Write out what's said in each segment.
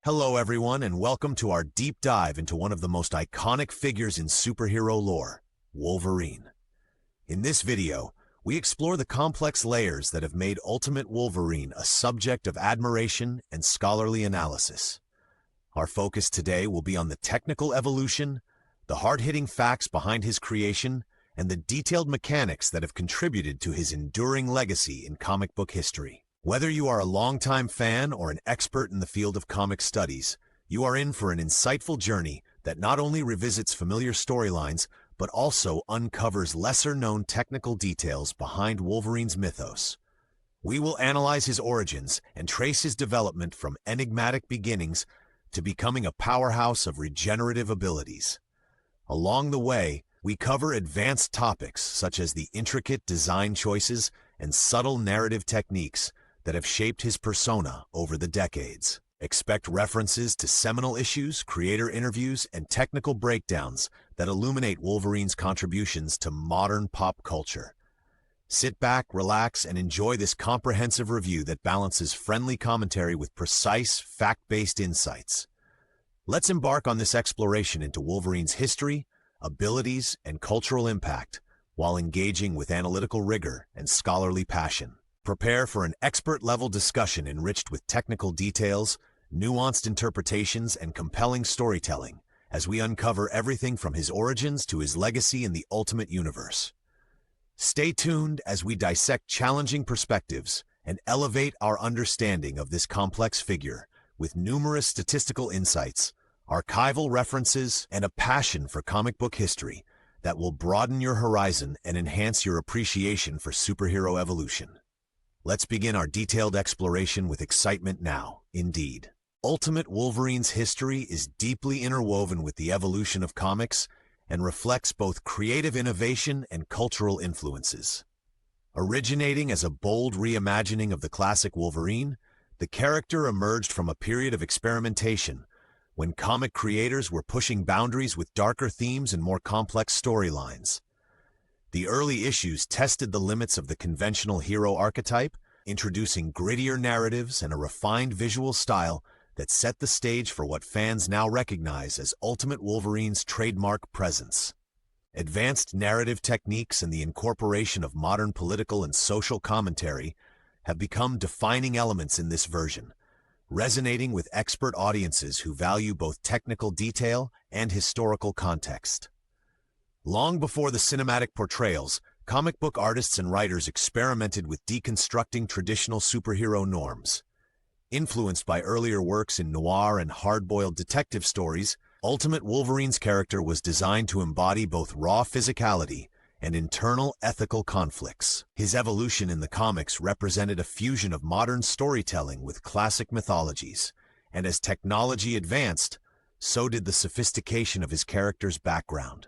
Hello everyone, and welcome to our deep dive into one of the most iconic figures in superhero lore, Wolverine. In this video, we explore the complex layers that have made Ultimate Wolverine a subject of admiration and scholarly analysis. Our focus today will be on the technical evolution, the hard-hitting facts behind his creation, and the detailed mechanics that have contributed to his enduring legacy in comic book history. Whether you are a longtime fan or an expert in the field of comic studies, you are in for an insightful journey that not only revisits familiar storylines, but also uncovers lesser-known technical details behind Wolverine's mythos. We will analyze his origins and trace his development from enigmatic beginnings to becoming a powerhouse of regenerative abilities. Along the way, we cover advanced topics such as the intricate design choices and subtle narrative techniques that have shaped his persona over the decades. Expect references to seminal issues, creator interviews, and technical breakdowns that illuminate Wolverine's contributions to modern pop culture. Sit back, relax, and enjoy this comprehensive review that balances friendly commentary with precise, fact-based insights. Let's embark on this exploration into Wolverine's history, abilities, and cultural impact, while engaging with analytical rigor and scholarly passion. Prepare for an expert-level discussion enriched with technical details, nuanced interpretations, and compelling storytelling, as we uncover everything from his origins to his legacy in the Ultimate Universe. Stay tuned as we dissect challenging perspectives and elevate our understanding of this complex figure with numerous statistical insights, archival references, and a passion for comic book history that will broaden your horizon and enhance your appreciation for superhero evolution. Let's begin our detailed exploration with excitement now, indeed. Ultimate Wolverine's history is deeply interwoven with the evolution of comics and reflects both creative innovation and cultural influences. Originating as a bold reimagining of the classic Wolverine, the character emerged from a period of experimentation when comic creators were pushing boundaries with darker themes and more complex storylines. The early issues tested the limits of the conventional hero archetype, introducing grittier narratives and a refined visual style that set the stage for what fans now recognize as Ultimate Wolverine's trademark presence. Advanced narrative techniques and the incorporation of modern political and social commentary have become defining elements in this version, resonating with expert audiences who value both technical detail and historical context. Long before the cinematic portrayals, comic book artists and writers experimented with deconstructing traditional superhero norms. Influenced by earlier works in noir and hard-boiled detective stories, Ultimate Wolverine's character was designed to embody both raw physicality and internal ethical conflicts. His evolution in the comics represented a fusion of modern storytelling with classic mythologies, and as technology advanced, so did the sophistication of his character's background.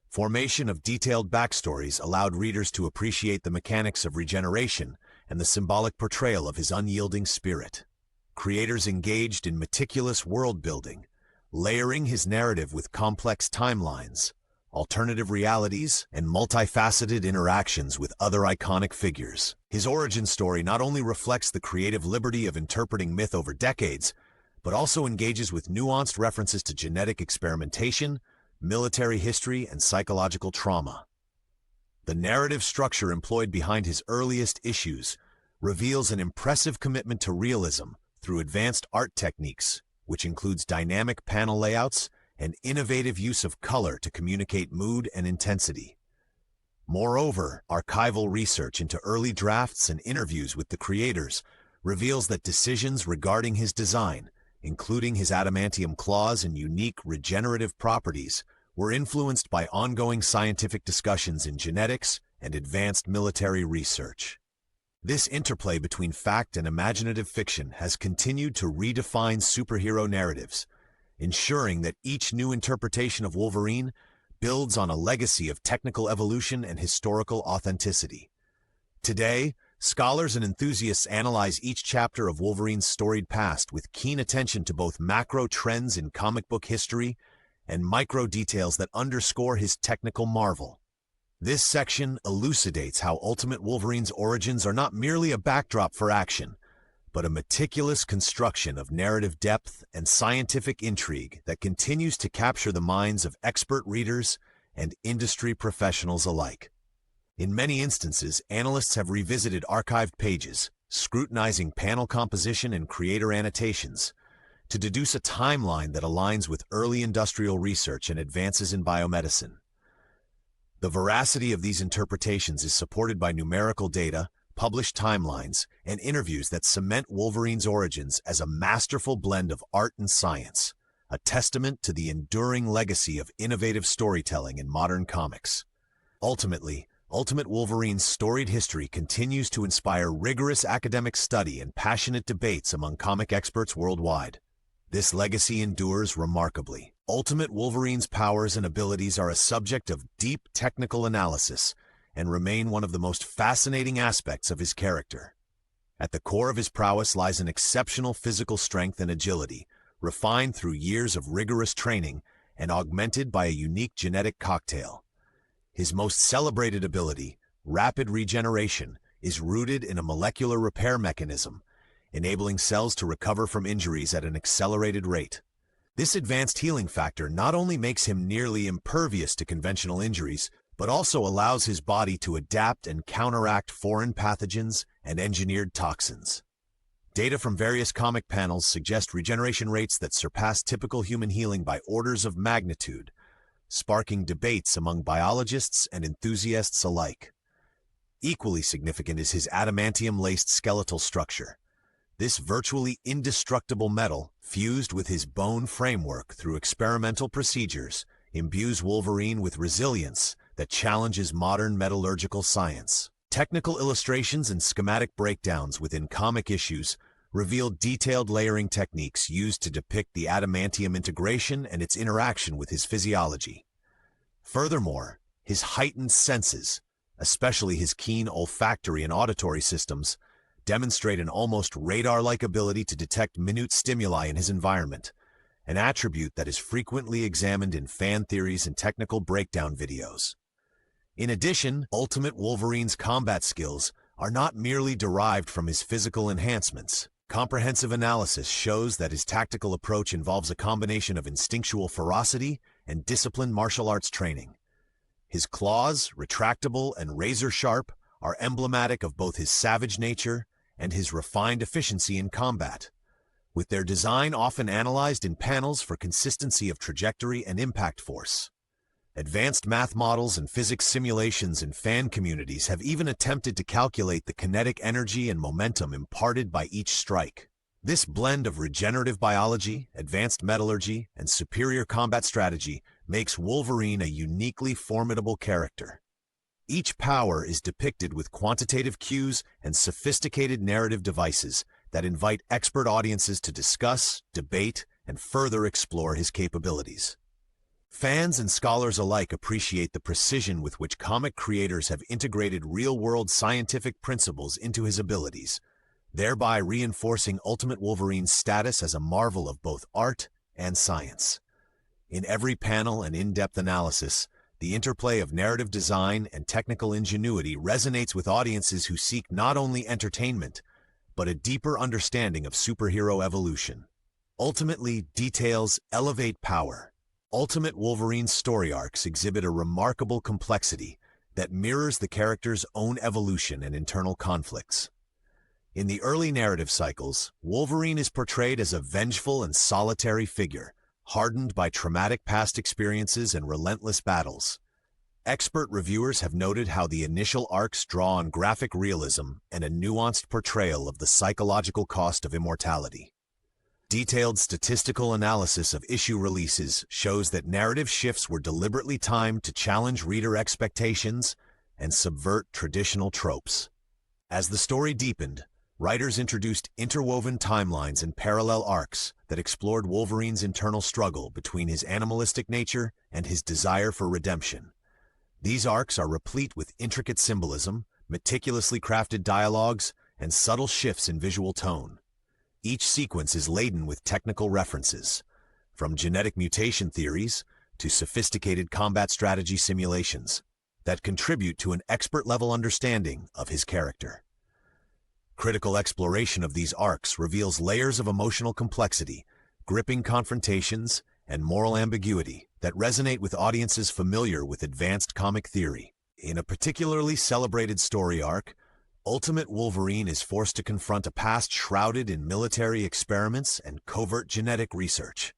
Formation of detailed backstories allowed readers to appreciate the mechanics of regeneration and the symbolic portrayal of his unyielding spirit. Creators engaged in meticulous world-building, layering his narrative with complex timelines, alternative realities, and multifaceted interactions with other iconic figures. His origin story not only reflects the creative liberty of interpreting myth over decades, but also engages with nuanced references to genetic experimentation, military history, and psychological trauma. The narrative structure employed behind his earliest issues reveals an impressive commitment to realism through advanced art techniques, which includes dynamic panel layouts and innovative use of color to communicate mood and intensity. Moreover, archival research into early drafts and interviews with the creators reveals that decisions regarding his design, including his adamantium claws and unique regenerative properties, were influenced by ongoing scientific discussions in genetics and advanced military research. This interplay between fact and imaginative fiction has continued to redefine superhero narratives, ensuring that each new interpretation of Wolverine builds on a legacy of technical evolution and historical authenticity. Today, scholars and enthusiasts analyze each chapter of Wolverine's storied past with keen attention to both macro trends in comic book history and micro details that underscore his technical marvel. This section elucidates how Ultimate Wolverine's origins are not merely a backdrop for action, but a meticulous construction of narrative depth and scientific intrigue that continues to capture the minds of expert readers and industry professionals alike. In many instances, analysts have revisited archived pages, scrutinizing panel composition and creator annotations, to deduce a timeline that aligns with early industrial research and advances in biomedicine. The veracity of these interpretations is supported by numerical data, published timelines, and interviews that cement Wolverine's origins as a masterful blend of art and science, a testament to the enduring legacy of innovative storytelling in modern comics. Ultimately, Ultimate Wolverine's storied history continues to inspire rigorous academic study and passionate debates among comic experts worldwide. This legacy endures remarkably. Ultimate Wolverine's powers and abilities are a subject of deep technical analysis and remain one of the most fascinating aspects of his character. At the core of his prowess lies an exceptional physical strength and agility, refined through years of rigorous training and augmented by a unique genetic cocktail. His most celebrated ability, rapid regeneration, is rooted in a molecular repair mechanism, enabling cells to recover from injuries at an accelerated rate. This advanced healing factor not only makes him nearly impervious to conventional injuries, but also allows his body to adapt and counteract foreign pathogens and engineered toxins. Data from various comic panels suggest regeneration rates that surpass typical human healing by orders of magnitude, sparking debates among biologists and enthusiasts alike. Equally significant is his adamantium-laced skeletal structure. This virtually indestructible metal, fused with his bone framework through experimental procedures, imbues Wolverine with resilience that challenges modern metallurgical science. Technical illustrations and schematic breakdowns within comic issues reveal detailed layering techniques used to depict the adamantium integration and its interaction with his physiology. Furthermore, his heightened senses, especially his keen olfactory and auditory systems, demonstrate an almost radar-like ability to detect minute stimuli in his environment, an attribute that is frequently examined in fan theories and technical breakdown videos. In addition, Ultimate Wolverine's combat skills are not merely derived from his physical enhancements. Comprehensive analysis shows that his tactical approach involves a combination of instinctual ferocity and disciplined martial arts training. His claws, retractable and razor-sharp, are emblematic of both his savage nature and his refined efficiency in combat, with their design often analyzed in panels for consistency of trajectory and impact force. Advanced math models and physics simulations in fan communities have even attempted to calculate the kinetic energy and momentum imparted by each strike. This blend of regenerative biology, advanced metallurgy, and superior combat strategy makes Wolverine a uniquely formidable character. Each power is depicted with quantitative cues and sophisticated narrative devices that invite expert audiences to discuss, debate, and further explore his capabilities. Fans and scholars alike appreciate the precision with which comic creators have integrated real-world scientific principles into his abilities, thereby reinforcing Ultimate Wolverine's status as a marvel of both art and science. In every panel and in-depth analysis, the interplay of narrative design and technical ingenuity resonates with audiences who seek not only entertainment, but a deeper understanding of superhero evolution. Ultimately, details elevate power. Ultimate Wolverine's story arcs exhibit a remarkable complexity that mirrors the character's own evolution and internal conflicts. In the early narrative cycles, Wolverine is portrayed as a vengeful and solitary figure, hardened by traumatic past experiences and relentless battles. Expert reviewers have noted how the initial arcs draw on graphic realism and a nuanced portrayal of the psychological cost of immortality. Detailed statistical analysis of issue releases shows that narrative shifts were deliberately timed to challenge reader expectations and subvert traditional tropes. As the story deepened, writers introduced interwoven timelines and parallel arcs that explored Wolverine's internal struggle between his animalistic nature and his desire for redemption. These arcs are replete with intricate symbolism, meticulously crafted dialogues, and subtle shifts in visual tone. Each sequence is laden with technical references, from genetic mutation theories to sophisticated combat strategy simulations, that contribute to an expert-level understanding of his character. Critical exploration of these arcs reveals layers of emotional complexity, gripping confrontations, and moral ambiguity that resonate with audiences familiar with advanced comic theory. In a particularly celebrated story arc, Ultimate Wolverine is forced to confront a past shrouded in military experiments and covert genetic research.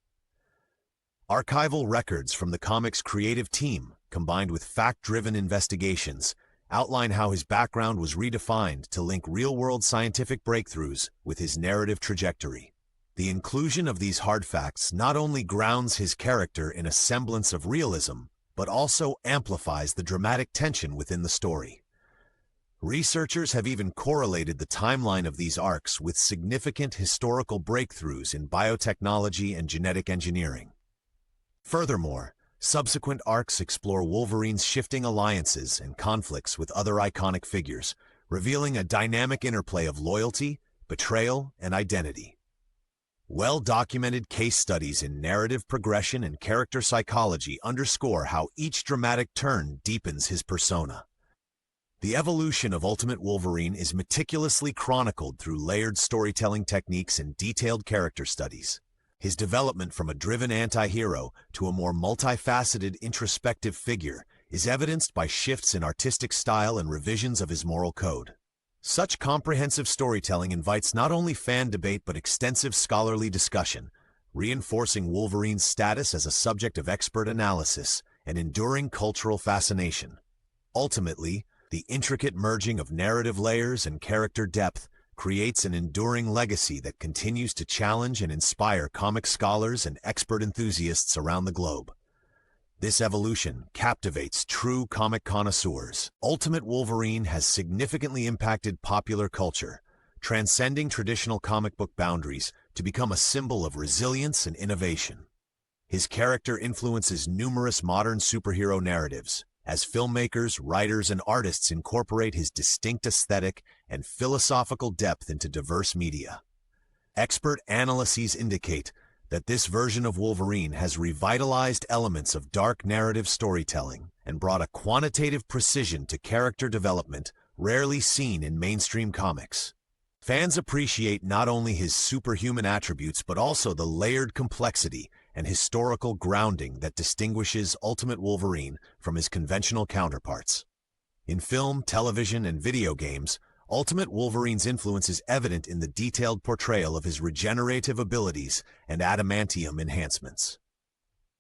Archival records from the comic's creative team, combined with fact-driven investigations, outline how his background was redefined to link real-world scientific breakthroughs with his narrative trajectory. The inclusion of these hard facts not only grounds his character in a semblance of realism, but also amplifies the dramatic tension within the story. Researchers have even correlated the timeline of these arcs with significant historical breakthroughs in biotechnology and genetic engineering. Furthermore, subsequent arcs explore Wolverine's shifting alliances and conflicts with other iconic figures, revealing a dynamic interplay of loyalty, betrayal, and identity. Well-documented case studies in narrative progression and character psychology underscore how each dramatic turn deepens his persona. The evolution of Ultimate Wolverine is meticulously chronicled through layered storytelling techniques and detailed character studies. His development from a driven anti-hero to a more multifaceted, introspective figure is evidenced by shifts in artistic style and revisions of his moral code. Such comprehensive storytelling invites not only fan debate but extensive scholarly discussion, reinforcing Wolverine's status as a subject of expert analysis and enduring cultural fascination. Ultimately, the intricate merging of narrative layers and character depth creates an enduring legacy that continues to challenge and inspire comic scholars and expert enthusiasts around the globe. This evolution captivates true comic connoisseurs. Ultimate Wolverine has significantly impacted popular culture, transcending traditional comic book boundaries to become a symbol of resilience and innovation. His character influences numerous modern superhero narratives, as filmmakers, writers, and artists incorporate his distinct aesthetic and philosophical depth into diverse media. Expert analyses indicate that this version of Wolverine has revitalized elements of dark narrative storytelling and brought a quantitative precision to character development rarely seen in mainstream comics. Fans appreciate not only his superhuman attributes but also the layered complexity and historical grounding that distinguishes Ultimate Wolverine from his conventional counterparts. In film, television, and video games, Ultimate Wolverine's influence is evident in the detailed portrayal of his regenerative abilities and adamantium enhancements.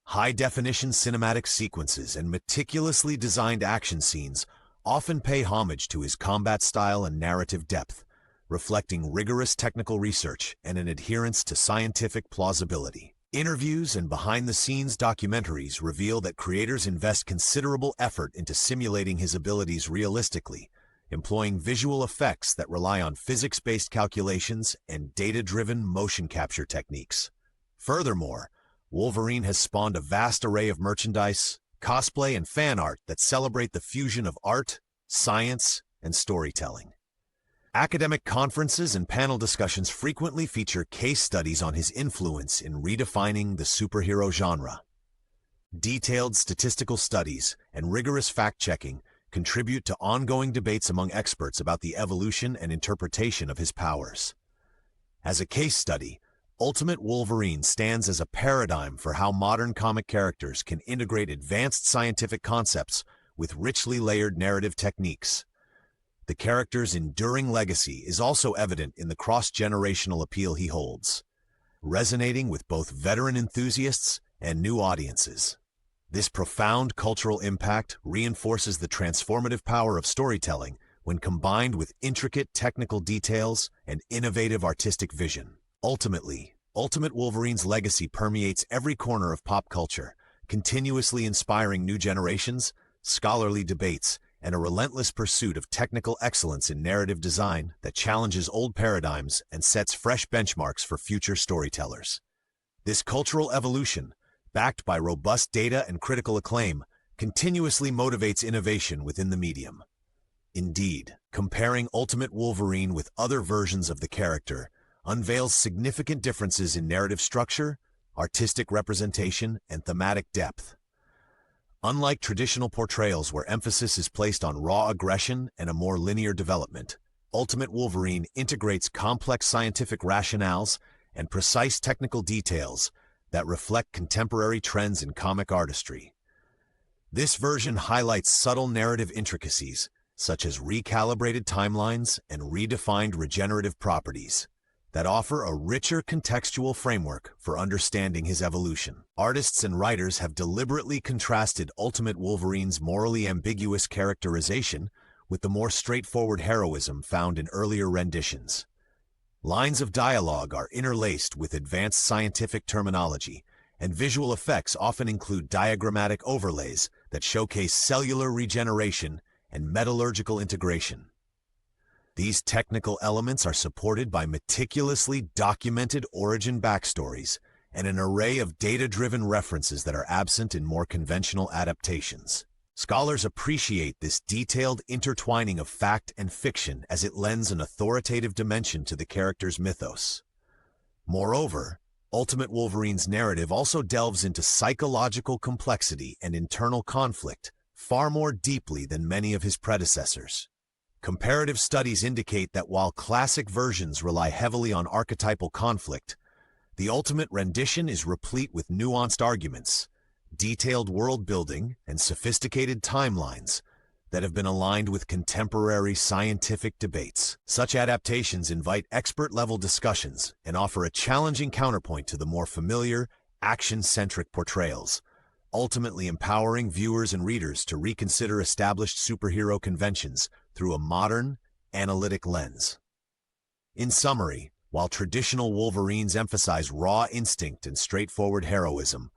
High-definition cinematic sequences and meticulously designed action scenes often pay homage to his combat style and narrative depth, reflecting rigorous technical research and an adherence to scientific plausibility. Interviews and behind-the-scenes documentaries reveal that creators invest considerable effort into simulating his abilities realistically, employing visual effects that rely on physics-based calculations and data-driven motion capture techniques. Furthermore, Wolverine has spawned a vast array of merchandise, cosplay, and fan art that celebrate the fusion of art, science, and storytelling. Academic conferences and panel discussions frequently feature case studies on his influence in redefining the superhero genre. Detailed statistical studies and rigorous fact-checking contribute to ongoing debates among experts about the evolution and interpretation of his powers. As a case study, Ultimate Wolverine stands as a paradigm for how modern comic characters can integrate advanced scientific concepts with richly layered narrative techniques. The character's enduring legacy is also evident in the cross-generational appeal he holds, resonating with both veteran enthusiasts and new audiences. This profound cultural impact reinforces the transformative power of storytelling when combined with intricate technical details and innovative artistic vision. Ultimately, Ultimate Wolverine's legacy permeates every corner of pop culture, continuously inspiring new generations, scholarly debates, and a relentless pursuit of technical excellence in narrative design that challenges old paradigms and sets fresh benchmarks for future storytellers. This cultural evolution, backed by robust data and critical acclaim, continuously motivates innovation within the medium. Indeed, comparing Ultimate Wolverine with other versions of the character unveils significant differences in narrative structure, artistic representation, and thematic depth. Unlike traditional portrayals where emphasis is placed on raw aggression and a more linear development, Ultimate Wolverine integrates complex scientific rationales and precise technical details that reflect contemporary trends in comic artistry. This version highlights subtle narrative intricacies, such as recalibrated timelines and redefined regenerative properties, that offer a richer contextual framework for understanding his evolution. Artists and writers have deliberately contrasted Ultimate Wolverine's morally ambiguous characterization with the more straightforward heroism found in earlier renditions. Lines of dialogue are interlaced with advanced scientific terminology, and visual effects often include diagrammatic overlays that showcase cellular regeneration and metallurgical integration. These technical elements are supported by meticulously documented origin backstories and an array of data-driven references that are absent in more conventional adaptations. Scholars appreciate this detailed intertwining of fact and fiction as it lends an authoritative dimension to the character's mythos. Moreover, Ultimate Wolverine's narrative also delves into psychological complexity and internal conflict far more deeply than many of his predecessors. Comparative studies indicate that while classic versions rely heavily on archetypal conflict, the Ultimate rendition is replete with nuanced arguments, detailed world-building, and sophisticated timelines that have been aligned with contemporary scientific debates. Such adaptations invite expert-level discussions and offer a challenging counterpoint to the more familiar, action-centric portrayals, ultimately empowering viewers and readers to reconsider established superhero conventions through a modern, analytic lens. In summary, while traditional Wolverines emphasize raw instinct and straightforward heroism,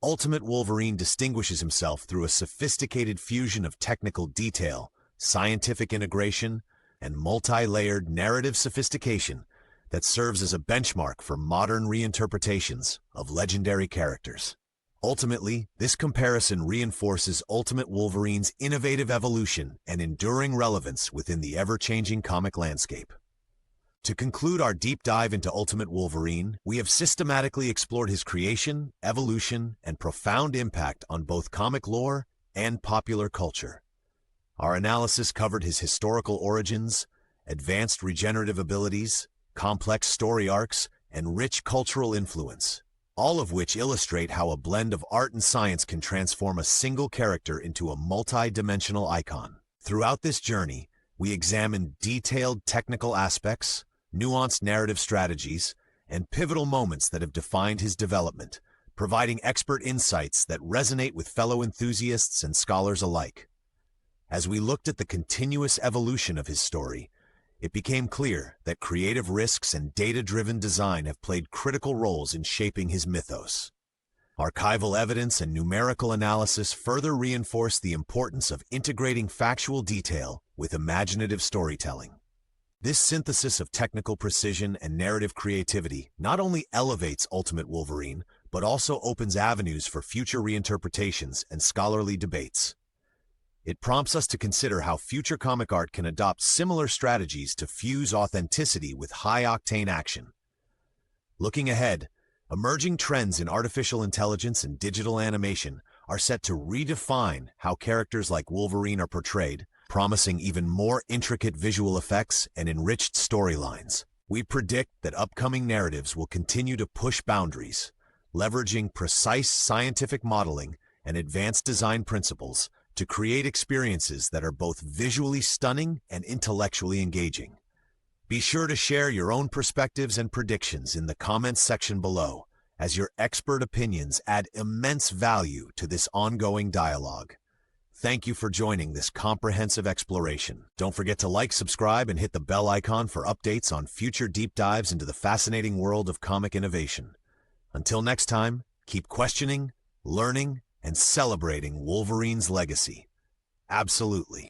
Ultimate Wolverine distinguishes himself through a sophisticated fusion of technical detail, scientific integration, and multi-layered narrative sophistication that serves as a benchmark for modern reinterpretations of legendary characters. Ultimately, this comparison reinforces Ultimate Wolverine's innovative evolution and enduring relevance within the ever-changing comic landscape. To conclude our deep dive into Ultimate Wolverine, we have systematically explored his creation, evolution, and profound impact on both comic lore and popular culture. Our analysis covered his historical origins, advanced regenerative abilities, complex story arcs, and rich cultural influence, all of which illustrate how a blend of art and science can transform a single character into a multi-dimensional icon. Throughout this journey, we examined detailed technical aspects, nuanced narrative strategies, and pivotal moments that have defined his development, providing expert insights that resonate with fellow enthusiasts and scholars alike. As we looked at the continuous evolution of his story, it became clear that creative risks and data-driven design have played critical roles in shaping his mythos. Archival evidence and numerical analysis further reinforce the importance of integrating factual detail with imaginative storytelling. This synthesis of technical precision and narrative creativity not only elevates Ultimate Wolverine, but also opens avenues for future reinterpretations and scholarly debates. It prompts us to consider how future comic art can adopt similar strategies to fuse authenticity with high-octane action. Looking ahead, emerging trends in artificial intelligence and digital animation are set to redefine how characters like Wolverine are portrayed, promising even more intricate visual effects and enriched storylines. We predict that upcoming narratives will continue to push boundaries, leveraging precise scientific modeling and advanced design principles to create experiences that are both visually stunning and intellectually engaging. Be sure to share your own perspectives and predictions in the comments section below, as your expert opinions add immense value to this ongoing dialogue. Thank you for joining this comprehensive exploration. Don't forget to like, subscribe, and hit the bell icon for updates on future deep dives into the fascinating world of comic innovation. Until next time, keep questioning, learning, and celebrating Wolverine's legacy. Absolutely.